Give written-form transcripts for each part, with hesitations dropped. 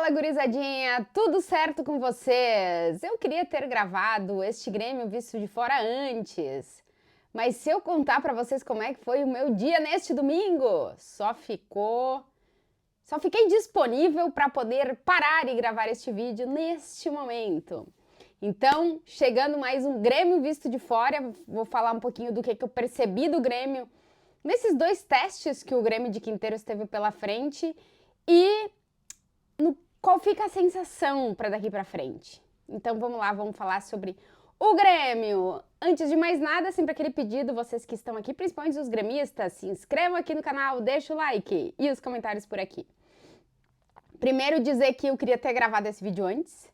Fala, gurizadinha! Tudo certo com vocês? Eu queria ter gravado este Grêmio visto de fora antes, mas se eu contar pra vocês como é que foi o meu dia neste domingo, só fiquei disponível para poder parar e gravar este vídeo neste momento. Então, chegando mais um Grêmio visto de fora, vou falar um pouquinho do que eu percebi do Grêmio nesses dois testes que o Grêmio de Quinteiros teve pela frente e qual fica a sensação para daqui para frente. Então vamos lá, vamos falar sobre o Grêmio. Antes de mais nada, sempre aquele pedido, vocês que estão aqui, principalmente os gremistas, se inscrevam aqui no canal, deixa o like e os comentários por aqui. Primeiro dizer que eu queria ter gravado esse vídeo antes,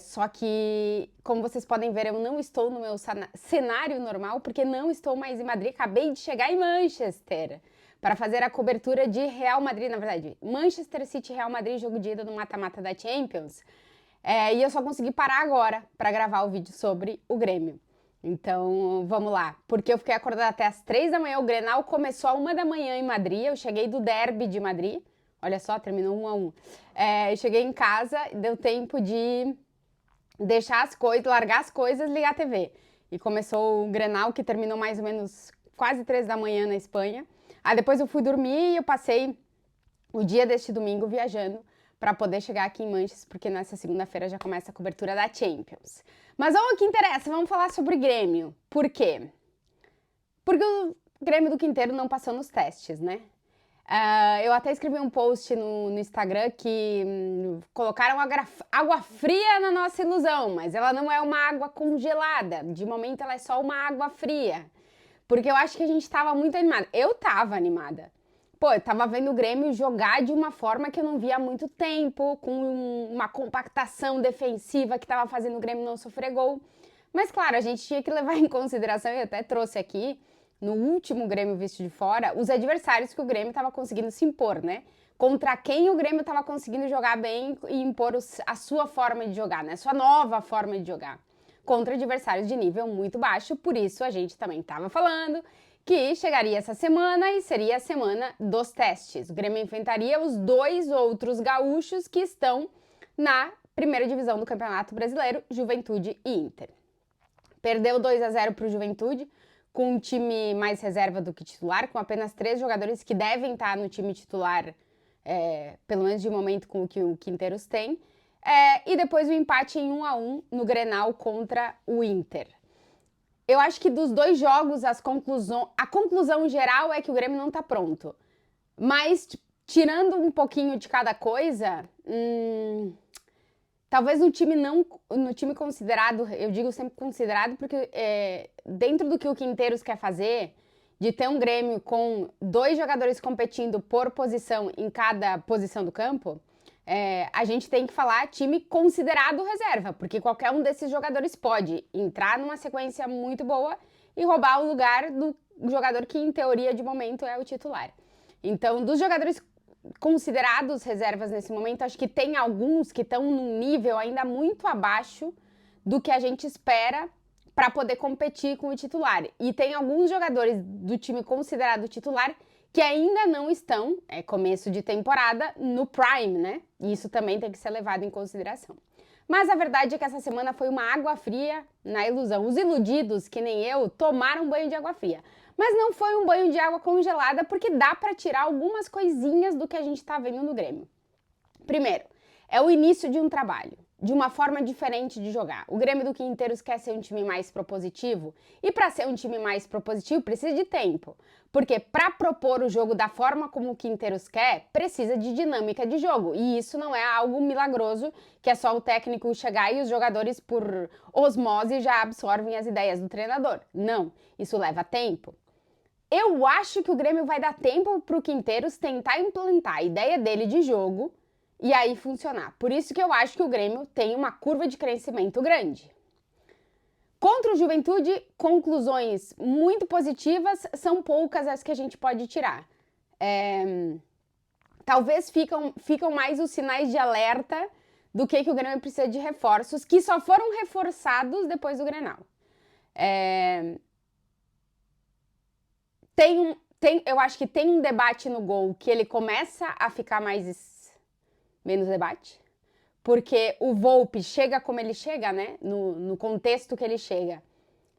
só que, como vocês podem ver, eu não estou no meu cenário normal, porque não estou mais em Madrid, acabei de chegar em Manchester para fazer a cobertura de Real Madrid, na verdade, Manchester City Real Madrid, jogo de ida no mata-mata da Champions, e eu só consegui parar agora para gravar o vídeo sobre o Grêmio. Então, vamos lá, porque eu fiquei acordada até as 3 da manhã, o Grenal começou às 1 da manhã em Madrid, eu cheguei do derby de Madrid, olha só, terminou 1-1. Eu cheguei em casa, deu tempo de deixar as coisas, largar as coisas, ligar a TV. E começou o Grenal, que terminou mais ou menos quase 3 da manhã na Espanha. Aí depois eu fui dormir e eu passei o dia deste domingo viajando para poder chegar aqui em Manchester, porque nessa segunda-feira já começa a cobertura da Champions. Mas vamos ao que interessa, vamos falar sobre Grêmio. Por quê? Porque o Grêmio do Quinteiro não passou nos testes, né? Eu até escrevi um post no Instagram que colocaram água fria na nossa ilusão, mas ela não é uma água congelada. De momento ela é só uma água fria. Porque eu acho que a gente tava muito animada. Eu tava animada. Pô, eu tava vendo o Grêmio jogar de uma forma que eu não via há muito tempo, com uma compactação defensiva que tava fazendo o Grêmio não sofrer gol. Mas claro, a gente tinha que levar em consideração, e até trouxe aqui, no último Grêmio visto de fora, os adversários que o Grêmio tava conseguindo se impor, né? Contra quem o Grêmio tava conseguindo jogar bem e impor a sua forma de jogar, né? Sua nova forma de jogar. Contra adversários de nível muito baixo, por isso a gente também estava falando que chegaria essa semana e seria a semana dos testes. O Grêmio enfrentaria os dois outros gaúchos que estão na primeira divisão do Campeonato Brasileiro, Juventude e Inter. Perdeu 2-0 para o Juventude, com um time mais reserva do que titular, com apenas 3 jogadores que devem estar no time titular, pelo menos de momento com o que o Quinteiros tem. E depois o empate em 1-1 no Grenal contra o Inter. Eu acho que dos dois jogos, a conclusão geral é que o Grêmio não tá pronto. Mas, tirando um pouquinho de cada coisa, talvez no time considerado, eu digo sempre considerado, porque dentro do que o Quinteiros quer fazer, de ter um Grêmio com 2 jogadores competindo por posição em cada posição do campo, a gente tem que falar time considerado reserva, porque qualquer um desses jogadores pode entrar numa sequência muito boa e roubar o lugar do jogador que, em teoria, de momento, é o titular. Então, dos jogadores considerados reservas nesse momento, acho que tem alguns que estão num nível ainda muito abaixo do que a gente espera para poder competir com o titular. E tem alguns jogadores do time considerado titular que ainda não estão, começo de temporada, no prime, né? E isso também tem que ser levado em consideração. Mas a verdade é que essa semana foi uma água fria na ilusão. Os iludidos, que nem eu, tomaram um banho de água fria. Mas não foi um banho de água congelada, porque dá para tirar algumas coisinhas do que a gente tá vendo no Grêmio. Primeiro, é o início de um trabalho, de uma forma diferente de jogar. O Grêmio do Quinteiros quer ser um time mais propositivo, e para ser um time mais propositivo precisa de tempo, porque para propor o jogo da forma como o Quinteiros quer, precisa de dinâmica de jogo, e isso não é algo milagroso, que é só o técnico chegar e os jogadores por osmose já absorvem as ideias do treinador. Não, isso leva tempo. Eu acho que o Grêmio vai dar tempo para o Quinteiros tentar implantar a ideia dele de jogo e aí funcionar. Por isso que eu acho que o Grêmio tem uma curva de crescimento grande. Contra o Juventude, conclusões muito positivas, são poucas as que a gente pode tirar. Talvez ficam mais os sinais de alerta do que o Grêmio precisa de reforços, que só foram reforçados depois do Grenal. Eu acho que tem um debate no gol que ele começa a ficar mais menos debate. Porque o Volpi chega como ele chega, né? No contexto que ele chega.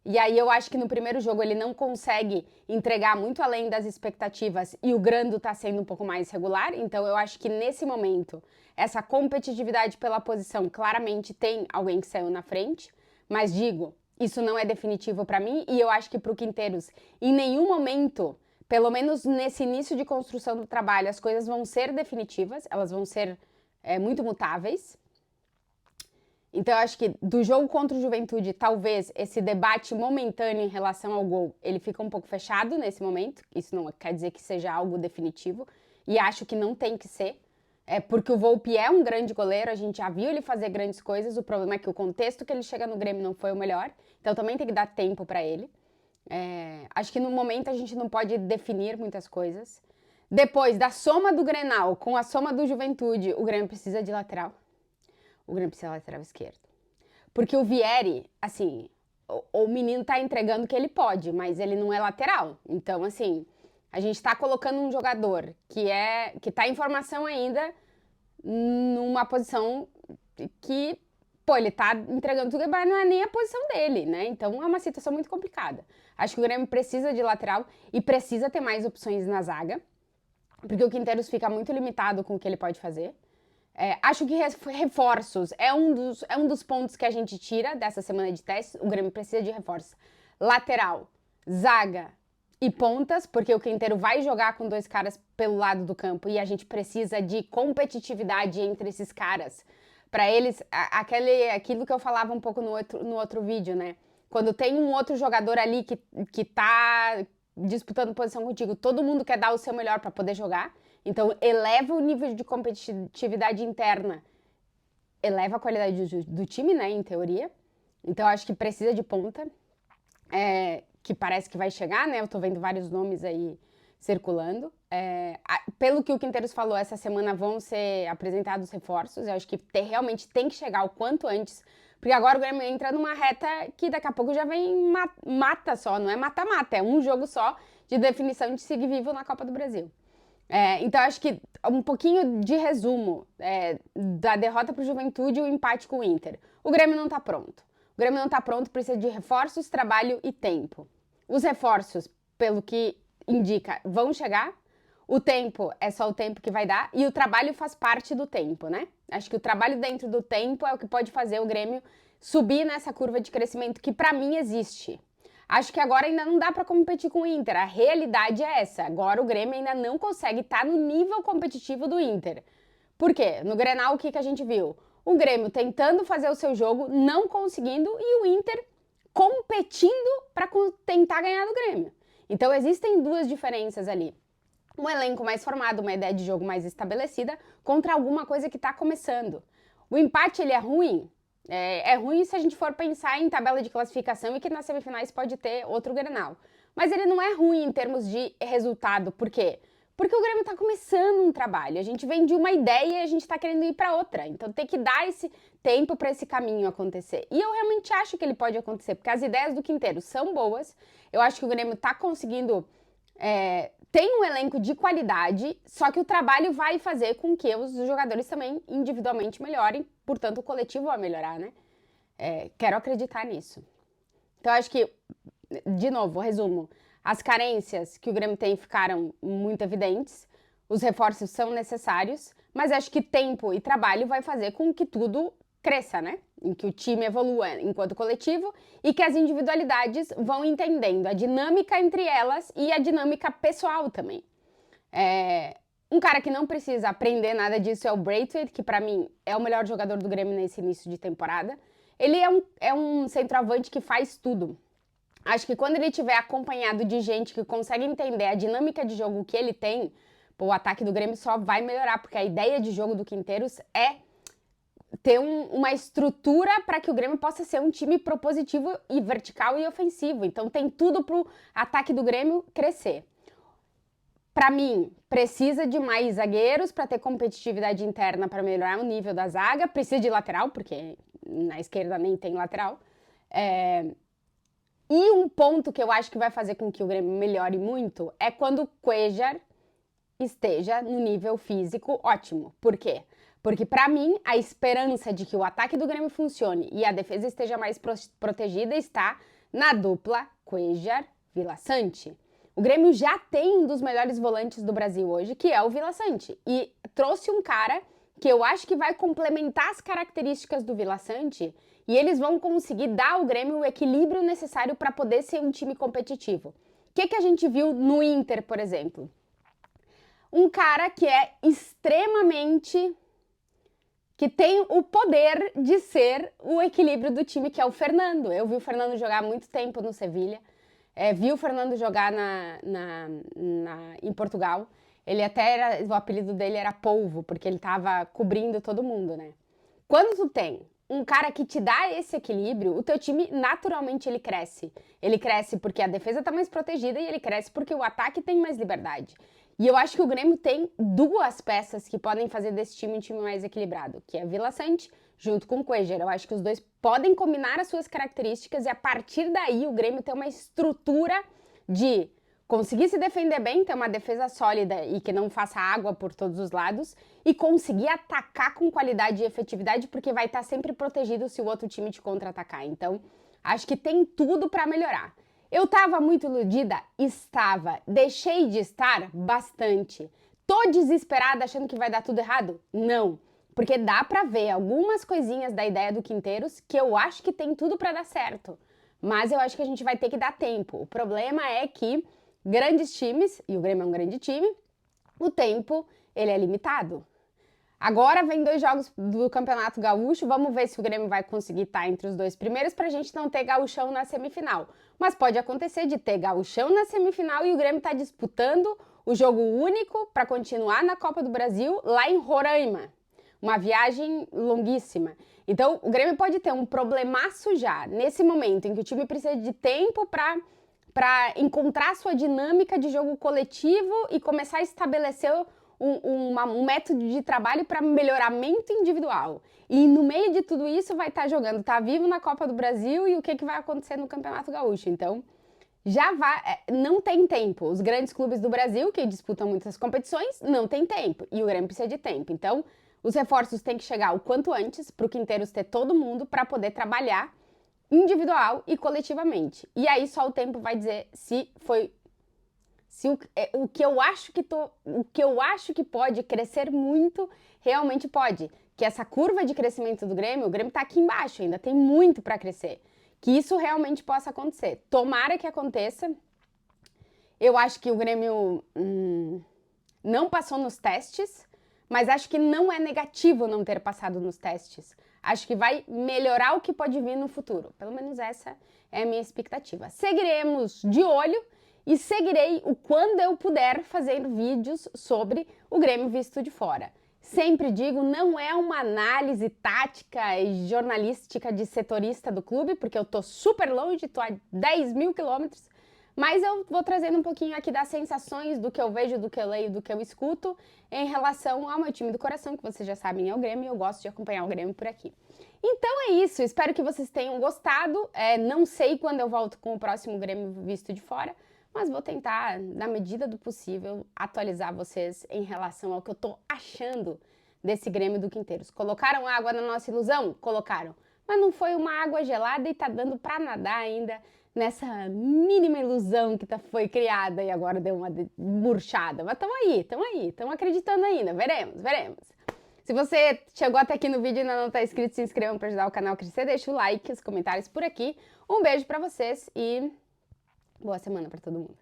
E aí eu acho que no primeiro jogo ele não consegue entregar muito além das expectativas e o Grando tá sendo um pouco mais regular. Então eu acho que nesse momento, essa competitividade pela posição, claramente tem alguém que saiu na frente. Mas digo, isso não é definitivo para mim e eu acho que pro Quinteiros, em nenhum momento, pelo menos nesse início de construção do trabalho, as coisas vão ser definitivas, elas vão ser muito mutáveis. Então, eu acho que do jogo contra o Juventude, talvez esse debate momentâneo em relação ao gol, ele fica um pouco fechado nesse momento. Isso não quer dizer que seja algo definitivo. E acho que não tem que ser. Porque o Volpi é um grande goleiro, a gente já viu ele fazer grandes coisas. O problema é que o contexto que ele chega no Grêmio não foi o melhor. Então, também tem que dar tempo para ele. Acho que no momento a gente não pode definir muitas coisas. Depois da soma do Grenal com a soma do Juventude, o Grêmio precisa de lateral. O Grêmio precisa de lateral esquerdo. Porque o Vieri, assim, o menino tá entregando que ele pode, mas ele não é lateral. Então, assim, a gente tá colocando um jogador que tá em formação ainda numa posição que, pô, ele tá entregando tudo, mas não é nem a posição dele, né? Então é uma situação muito complicada. Acho que o Grêmio precisa de lateral e precisa ter mais opções na zaga, porque o Quinteiros fica muito limitado com o que ele pode fazer. Acho que reforços é um dos pontos que a gente tira dessa semana de testes. O Grêmio precisa de reforços. Lateral, zaga e pontas, porque o Quinteiro vai jogar com 2 caras pelo lado do campo e a gente precisa de competitividade entre esses caras. Para eles, aquilo que eu falava um pouco no outro vídeo, né? Quando tem um outro jogador ali que tá disputando posição contigo, todo mundo quer dar o seu melhor para poder jogar. Então, eleva o nível de competitividade interna, eleva a qualidade do time, né, em teoria. Então, acho que precisa de ponta, que parece que vai chegar, né? Eu tô vendo vários nomes aí circulando. Pelo que o Quinteiros falou, essa semana vão ser apresentados reforços. Eu acho que realmente tem que chegar o quanto antes, porque agora o Grêmio entra numa reta que daqui a pouco já vem mata só, não é mata-mata, é um jogo só de definição de seguir vivo na Copa do Brasil. Então, acho que um pouquinho de resumo da derrota para o Juventude e o empate com o Inter. O Grêmio não está pronto. O Grêmio não está pronto, precisa de reforços, trabalho e tempo. Os reforços, pelo que indica, vão chegar. O tempo é só o tempo que vai dar. E o trabalho faz parte do tempo, né? Acho que o trabalho dentro do tempo é o que pode fazer o Grêmio subir nessa curva de crescimento que, para mim, existe. Acho que agora ainda não dá para competir com o Inter. A realidade é essa. Agora o Grêmio ainda não consegue estar no nível competitivo do Inter. Por quê? No Grenal, o que a gente viu? O Grêmio tentando fazer o seu jogo, não conseguindo, e o Inter competindo para tentar ganhar do Grêmio. Então existem 2 diferenças ali. Um elenco mais formado, uma ideia de jogo mais estabelecida, contra alguma coisa que está começando. O empate, ele é ruim? É ruim se a gente for pensar em tabela de classificação e que nas semifinais pode ter outro Grenal. Mas ele não é ruim em termos de resultado. Por quê? Porque o Grêmio está começando um trabalho. A gente vem de uma ideia e a gente está querendo ir para outra. Então tem que dar esse tempo para esse caminho acontecer. E eu realmente acho que ele pode acontecer, porque as ideias do Quinteiro são boas. Eu acho que o Grêmio está conseguindo... tem um elenco de qualidade, só que o trabalho vai fazer com que os jogadores também individualmente melhorem, portanto o coletivo vai melhorar, né? Quero acreditar nisso. Então acho que, de novo, resumo, as carências que o Grêmio tem ficaram muito evidentes, os reforços são necessários, mas acho que tempo e trabalho vai fazer com que tudo cresça, né? Em que o time evolua enquanto coletivo e que as individualidades vão entendendo a dinâmica entre elas e a dinâmica pessoal também. Um cara que não precisa aprender nada disso é o Braithwaite, que para mim é o melhor jogador do Grêmio nesse início de temporada. Ele é um centroavante que faz tudo. Acho que quando ele estiver acompanhado de gente que consegue entender a dinâmica de jogo que ele tem, o ataque do Grêmio só vai melhorar, porque a ideia de jogo do Quinteiros é ter uma estrutura para que o Grêmio possa ser um time propositivo e vertical e ofensivo. Então tem tudo para o ataque do Grêmio crescer. Para mim, precisa de mais zagueiros para ter competitividade interna para melhorar o nível da zaga. Precisa de lateral, porque na esquerda nem tem lateral. E um ponto que eu acho que vai fazer com que o Grêmio melhore muito é quando o Cuéllar esteja no nível físico ótimo. Por quê? Porque para mim, a esperança de que o ataque do Grêmio funcione e a defesa esteja mais protegida está na dupla Cuéllar-Vila Sante. O Grêmio já tem um dos melhores volantes do Brasil hoje, que é o Vila Sante. E trouxe um cara que eu acho que vai complementar as características do Vila Sante e eles vão conseguir dar ao Grêmio o equilíbrio necessário para poder ser um time competitivo. O que a gente viu no Inter, por exemplo? Um cara que é extremamente... que tem o poder de ser o equilíbrio do time, que é o Fernando. Eu vi o Fernando jogar há muito tempo no Sevilha, vi o Fernando jogar em Portugal. Ele até era, o apelido dele era Polvo, porque ele tava cobrindo todo mundo, né? Quando tu tem um cara que te dá esse equilíbrio, o teu time naturalmente ele cresce. Ele cresce porque a defesa tá mais protegida e ele cresce porque o ataque tem mais liberdade. E eu acho que o Grêmio tem duas peças que podem fazer desse time um time mais equilibrado, que é Vila Sante junto com o Cuéllar. Eu acho que os dois podem combinar as suas características e a partir daí o Grêmio tem uma estrutura de conseguir se defender bem, ter uma defesa sólida e que não faça água por todos os lados e conseguir atacar com qualidade e efetividade porque vai estar sempre protegido se o outro time te contra-atacar. Então, acho que tem tudo para melhorar. Eu estava muito iludida? Estava. Deixei de estar? Bastante. Tô desesperada achando que vai dar tudo errado? Não. Porque dá pra ver algumas coisinhas da ideia do Quinteiros que eu acho que tem tudo pra dar certo. Mas eu acho que a gente vai ter que dar tempo. O problema é que grandes times, e o Grêmio é um grande time, o tempo, ele é limitado. Agora vem 2 jogos do Campeonato Gaúcho, vamos ver se o Grêmio vai conseguir estar entre os 2 primeiros pra gente não ter gauchão na semifinal. Mas pode acontecer de ter gauchão na semifinal e o Grêmio tá disputando o jogo único para continuar na Copa do Brasil lá em Roraima. Uma viagem longuíssima. Então o Grêmio pode ter um problemaço já, nesse momento em que o time precisa de tempo para encontrar sua dinâmica de jogo coletivo e começar a estabelecer um método de trabalho para melhoramento individual. E no meio de tudo isso vai estar jogando, tá vivo na Copa do Brasil e o que vai acontecer no Campeonato Gaúcho. Então, já vai, não tem tempo. Os grandes clubes do Brasil, que disputam muitas competições, não tem tempo. E o Grêmio precisa de tempo. Então, os reforços têm que chegar o quanto antes para o Quinteiros ter todo mundo para poder trabalhar individual e coletivamente. E aí só o tempo vai dizer se foi... o que eu acho que pode crescer muito, realmente pode. Que essa curva de crescimento do Grêmio, o Grêmio tá aqui embaixo ainda, tem muito para crescer. Que isso realmente possa acontecer. Tomara que aconteça. Eu acho que o Grêmio não passou nos testes, mas acho que não é negativo não ter passado nos testes. Acho que vai melhorar o que pode vir no futuro. Pelo menos essa é a minha expectativa. Seguiremos de olho e seguirei o quando eu puder fazer vídeos sobre o Grêmio visto de fora. Sempre digo, não é uma análise tática e jornalística de setorista do clube, porque eu tô super longe, tô a 10 mil quilômetros, mas eu vou trazendo um pouquinho aqui das sensações, do que eu vejo, do que eu leio, do que eu escuto, em relação ao meu time do coração, que vocês já sabem é o Grêmio, e eu gosto de acompanhar o Grêmio por aqui. Então é isso, espero que vocês tenham gostado, não sei quando eu volto com o próximo Grêmio visto de fora, mas vou tentar, na medida do possível, atualizar vocês em relação ao que eu tô achando desse Grêmio do Quinteiros. Colocaram água na nossa ilusão? Colocaram. Mas não foi uma água gelada e tá dando pra nadar ainda nessa mínima ilusão que foi criada e agora deu uma murchada. Mas tamo acreditando ainda. Veremos. Se você chegou até aqui no vídeo e ainda não tá inscrito, se inscreva para ajudar o canal a crescer, deixa o like, os comentários por aqui. Um beijo pra vocês e... boa semana para todo mundo.